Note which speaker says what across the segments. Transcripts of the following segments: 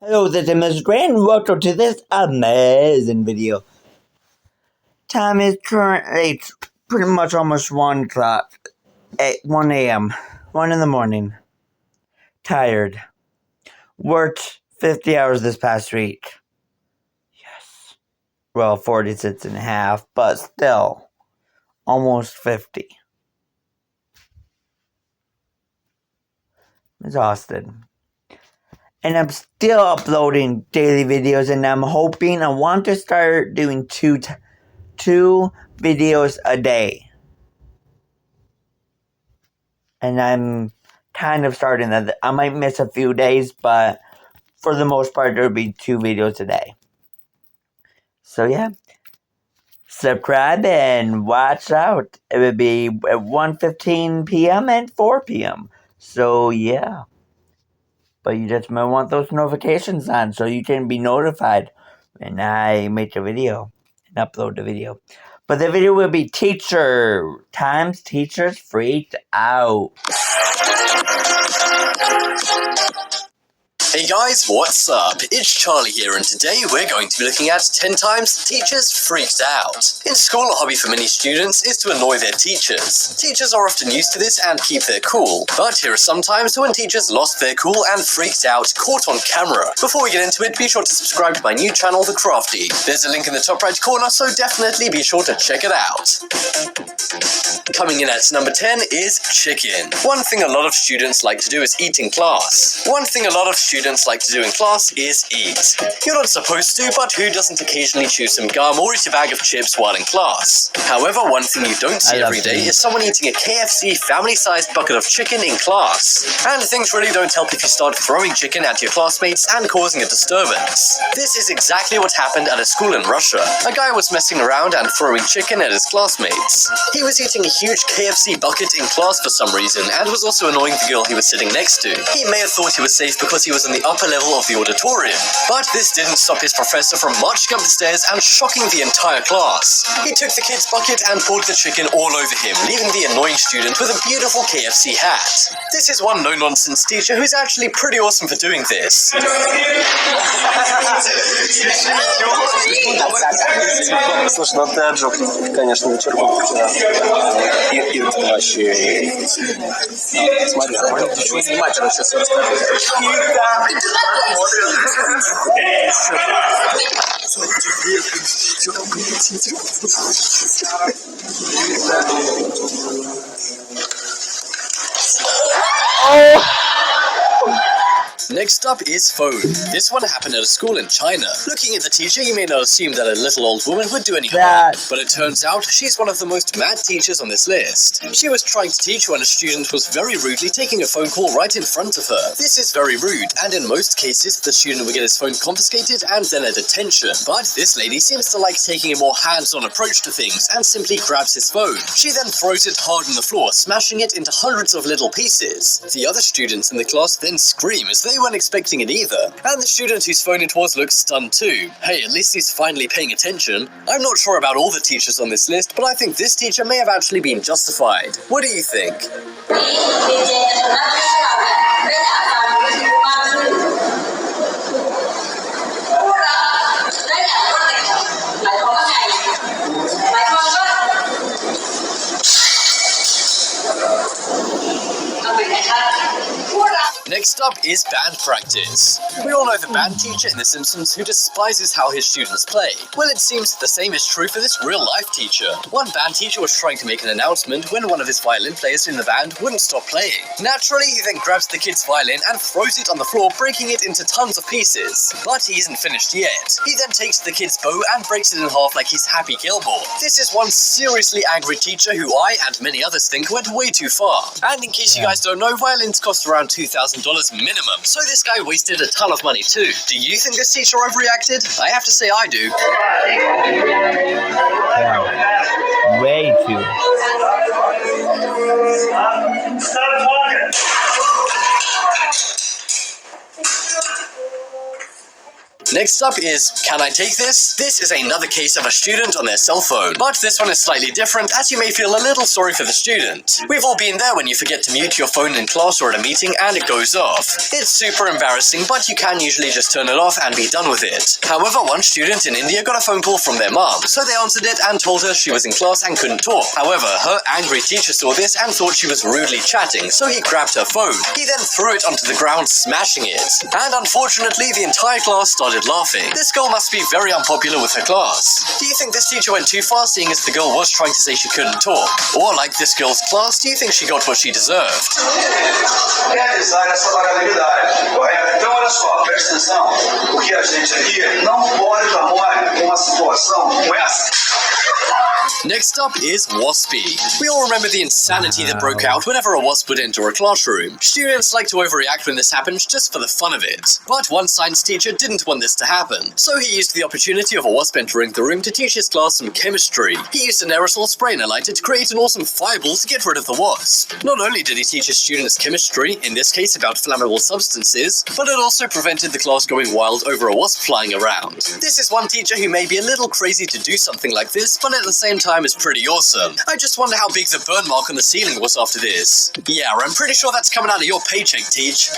Speaker 1: Hello, this is Mr. Grant, and welcome to this amazing video. Time is currently pretty much almost 1 o'clock, 1 a.m., 1 in the morning. Tired. Worked 50 hours this past week. Yes. Well, 46 and a half, but still, almost 50. Exhausted. And I'm still uploading daily videos, and I want to start doing two videos a day. And I'm kind of starting that. I might miss a few days, but for the most part, there'll be 2 videos a day. So yeah, subscribe and watch out. It will be at 1:15 p.m. and 4 p.m. So yeah, but you just might want those notifications on so you can be notified when I make a video and upload the video. But the video will be times teachers freaked out.
Speaker 2: Hey guys, what's up? It's Charlie here, and today we're going to be looking at 10 times teachers freaked out. In school, a hobby for many students is to annoy their teachers. Teachers are often used to this and keep their cool, but here are some times when teachers lost their cool and freaked out, caught on camera. Before we get into it, be sure to subscribe to my new channel, The Crafty. There's a link in the top right corner, so definitely be sure to check it out. Coming in at number 10 is chicken. One thing a lot of students like to do is eat in class. Like to do in class is eat. You're not supposed to, but who doesn't occasionally chew some gum or eat a bag of chips while in class? However, one thing you don't see every day is someone eating a KFC family-sized bucket of chicken in class. And things really don't help if you start throwing chicken at your classmates and causing a disturbance. This is exactly what happened at a school in Russia. A guy was messing around and throwing chicken at his classmates. He was eating a huge KFC bucket in class for some reason and was also annoying the girl he was sitting next to. He may have thought he was safe because he was in the upper level of the auditorium, but this didn't stop his professor from marching up the stairs and shocking the entire class. He took the kid's bucket and poured the chicken all over him, leaving the annoying student with a beautiful KFC hat. This is one no-nonsense teacher who's actually pretty awesome for doing this.
Speaker 3: Слушай, ну ты отжег, конечно, вечерку вчера. И вообще... Смотри, ничего не снимать, я сейчас расскажу.
Speaker 2: Next up is phone. This one happened at a school in China. Looking at the teacher, you may not assume that a little old woman would do any harm, but it turns out she's one of the most mad teachers on this list. She was trying to teach when a student was very rudely taking a phone call right in front of her. This is very rude, and in most cases, the student would get his phone confiscated and then a detention. But this lady seems to like taking a more hands-on approach to things and simply grabs his phone. She then throws it hard on the floor, smashing it into hundreds of little pieces. The other students in the class then scream as they weren't expecting it either, and the student whose phone it was looks stunned too. Hey, at least he's finally paying attention. I'm not sure about all the teachers on this list, but I think this teacher may have actually been justified. What do you think? Next up is band practice. We all know the band teacher in The Simpsons who despises how his students play. Well, it seems the same is true for this real-life teacher. One band teacher was trying to make an announcement when one of his violin players in the band wouldn't stop playing. Naturally, he then grabs the kid's violin and throws it on the floor, breaking it into tons of pieces. But he isn't finished yet. He then takes the kid's bow and breaks it in half like he's Happy Gilmore. This is one seriously angry teacher who I and many others think went way too far. And in case you guys don't know, violins cost around $2,000 minimum, so this guy wasted a ton of money too. Do you think this teacher overreacted? I have to say I do.
Speaker 1: Yeah. Way too.
Speaker 4: Stop talking.
Speaker 2: Next up is, can I take this? This is another case of a student on their cell phone, but this one is slightly different as you may feel a little sorry for the student. We've all been there when you forget to mute your phone in class or at a meeting and it goes off. It's super embarrassing, but you can usually just turn it off and be done with it. However, one student in India got a phone call from their mom, so they answered it and told her she was in class and couldn't talk. However, her angry teacher saw this and thought she was rudely chatting, so he grabbed her phone. He then threw it onto the ground, smashing it. And unfortunately, the entire class started laughing. This girl must be very unpopular with her class. Do you think this teacher went too far, seeing as the girl was trying to say she couldn't talk? Or like this girl's class, do you think she got what she deserved?
Speaker 4: Realizar essa variabilidade. Correto. Então, olha só, presta atenção. Porque a gente aqui não pode dar mole com uma situação como essa.
Speaker 2: Next up is Waspy. We all remember the insanity that broke out whenever a wasp would enter a classroom. Students like to overreact when this happens just for the fun of it. But one science teacher didn't want this to happen, so he used the opportunity of a wasp entering the room to teach his class some chemistry. He used an aerosol spray and a lighter to create an awesome fireball to get rid of the wasp. Not only did he teach his students chemistry, in this case about flammable substances, but it also prevented the class going wild over a wasp flying around. This is one teacher who may be a little crazy to do something like this, but at the same time is pretty awesome. I just wonder how big the burn mark on the ceiling was after this. Yeah, I'm pretty sure that's coming out of your paycheck, Teach.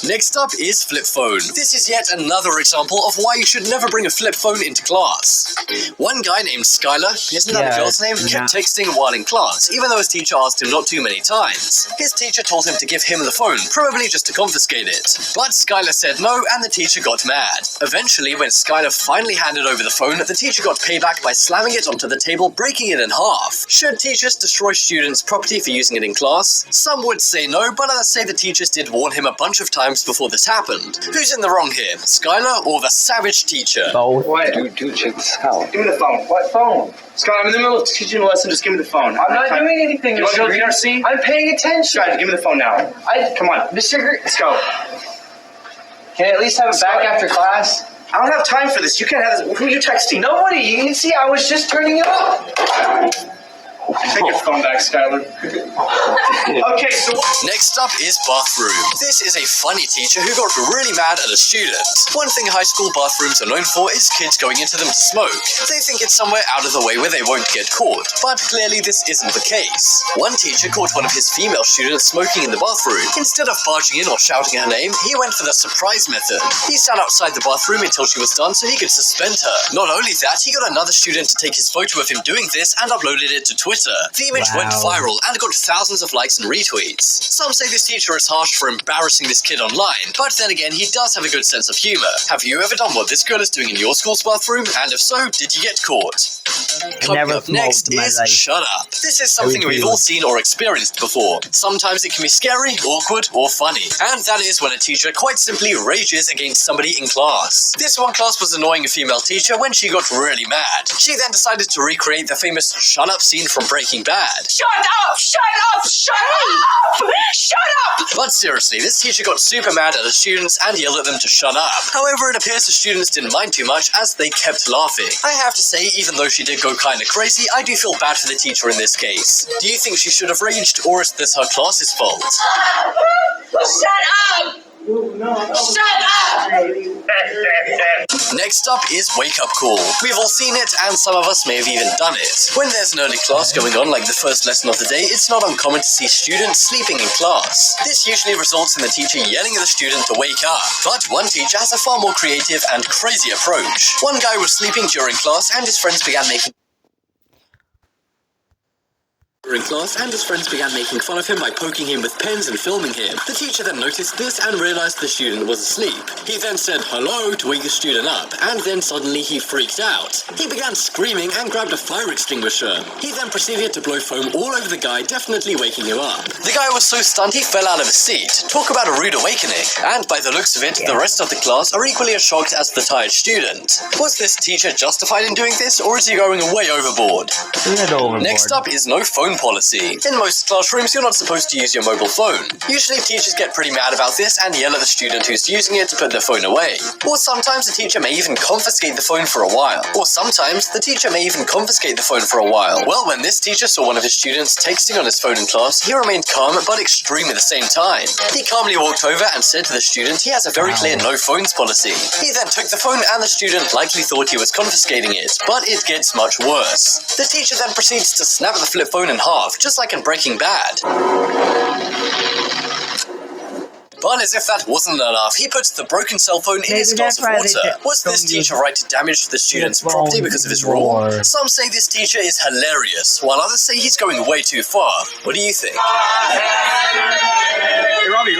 Speaker 2: Next up is flip phone. This is yet another example of why you should never bring a flip phone into class. One guy named Skylar, isn't that the girl's name, kept texting while in class, even though his teacher asked him not too many times. His teacher told him to give him the phone, probably just to confiscate it. But Skylar said no, and the teacher got mad. Eventually, when Skylar finally handed over the phone, the teacher got payback by slamming it onto the table, breaking it in half. Should teachers destroy students' property for using it in class? Some would say no, but others say the teachers did warn him a bunch of times before this happened. Who's in the wrong here, Skylar or the savage teacher?
Speaker 1: Both.
Speaker 5: What? Dude, check this out.
Speaker 3: Give me the phone.
Speaker 5: What phone?
Speaker 3: Scott, I'm in the middle of teaching a lesson. Just give me the phone.
Speaker 5: I'm not doing anything,
Speaker 3: You want to go to
Speaker 5: Mr.
Speaker 3: the PRC?
Speaker 5: I'm paying attention.
Speaker 3: Scott, give me the phone now. Come on.
Speaker 5: Mr.
Speaker 3: Let's go.
Speaker 5: Can I at least have it back after class?
Speaker 3: I don't have time for this. You can't have this. Who are you texting?
Speaker 5: Nobody. You can see I was just turning it off.
Speaker 3: Take your phone back, Skylar. Okay, so
Speaker 2: Next up is bathroom. This is a funny teacher who got really mad at a student. One thing high school bathrooms are known for is kids going into them to smoke. They think it's somewhere out of the way where they won't get caught, but clearly this isn't the case. One teacher caught one of his female students smoking in the bathroom. Instead of barging in or shouting her name, he went for the surprise method. He sat outside the bathroom until she was done so he could suspend her. Not only that, he got another student to take his photo of him doing this and uploaded it to Twitter. The image went viral and got thousands of likes and retweets. Some say this teacher is harsh for embarrassing this kid online, but then again, he does have a good sense of humor. Have you ever done what this girl is doing in your school's bathroom? And if so, did you get caught? Coming up next is Shut Up. This is something we've all seen or experienced before. Sometimes it can be scary, awkward, or funny. And that is when a teacher quite simply rages against somebody in class. This one class was annoying a female teacher when she got really mad. She then decided to recreate the famous Shut Up scene from Breaking Bad.
Speaker 6: Shut up! Shut up! Shut up! Shut up!
Speaker 2: But seriously, this teacher got super mad at the students and yelled at them to shut up. However, it appears the students didn't mind too much as they kept laughing. I have to say, even though she did go kinda crazy, I do feel bad for the teacher in this case. Do you think she should have raged, or is this her class's fault?
Speaker 6: Shut up! Shut up!
Speaker 2: Next up is Wake Up Call. We've all seen it, and some of us may have even done it. When there's an early class going on, like the first lesson of the day, it's not uncommon to see students sleeping in class. This usually results in the teacher yelling at the student to wake up. But one teacher has a far more creative and crazy approach. One guy was sleeping during class, and his friends began making fun of him by poking him with pens and filming him. The teacher then noticed this and realized the student was asleep. He then said hello to wake the student up, and then suddenly he freaked out. He began screaming and grabbed a fire extinguisher. He then proceeded to blow foam all over the guy, definitely waking him up. The guy was so stunned he fell out of his seat. Talk about a rude awakening. And by the looks of it, the rest of the class are equally as shocked as the tired student. Was this teacher justified in doing this, or is he going way overboard? Next up is no phone phone policy. In most classrooms, you're not supposed to use your mobile phone. Usually teachers get pretty mad about this and yell at the student who's using it to put their phone away. Or sometimes the teacher may even confiscate the phone for a while. Well, when this teacher saw one of his students texting on his phone in class, he remained calm but extreme at the same time. He calmly walked over and said to the student he has a very clear no phones policy. He then took the phone and the student likely thought he was confiscating it, but it gets much worse. The teacher then proceeds to snap the flip phone in half, just like in Breaking Bad. But as if that wasn't enough, he puts the broken cell phone in his glass of water. Was this teacher right to damage the student's property because of his rule? Some say this teacher is hilarious, while others say he's going way too far. What do you think?
Speaker 3: Hey, Robbie.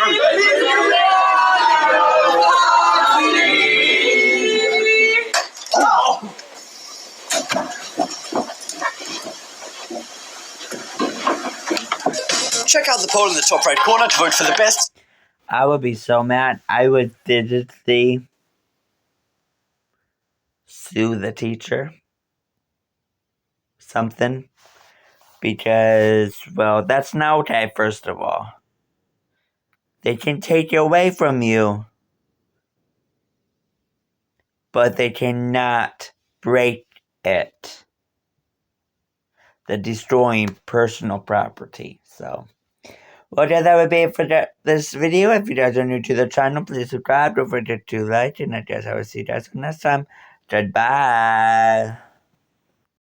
Speaker 2: Check out the poll in the top right corner to vote for the best.
Speaker 1: I would be so mad. I would physically sue the teacher. Something. Because, well, that's not okay, first of all. They can take it away from you. But they cannot break it. They're destroying personal property, so. Well, yeah, that would be it for this video. If you guys are new to the channel, please subscribe. Don't forget to like, and I guess I will see you guys next time. Goodbye.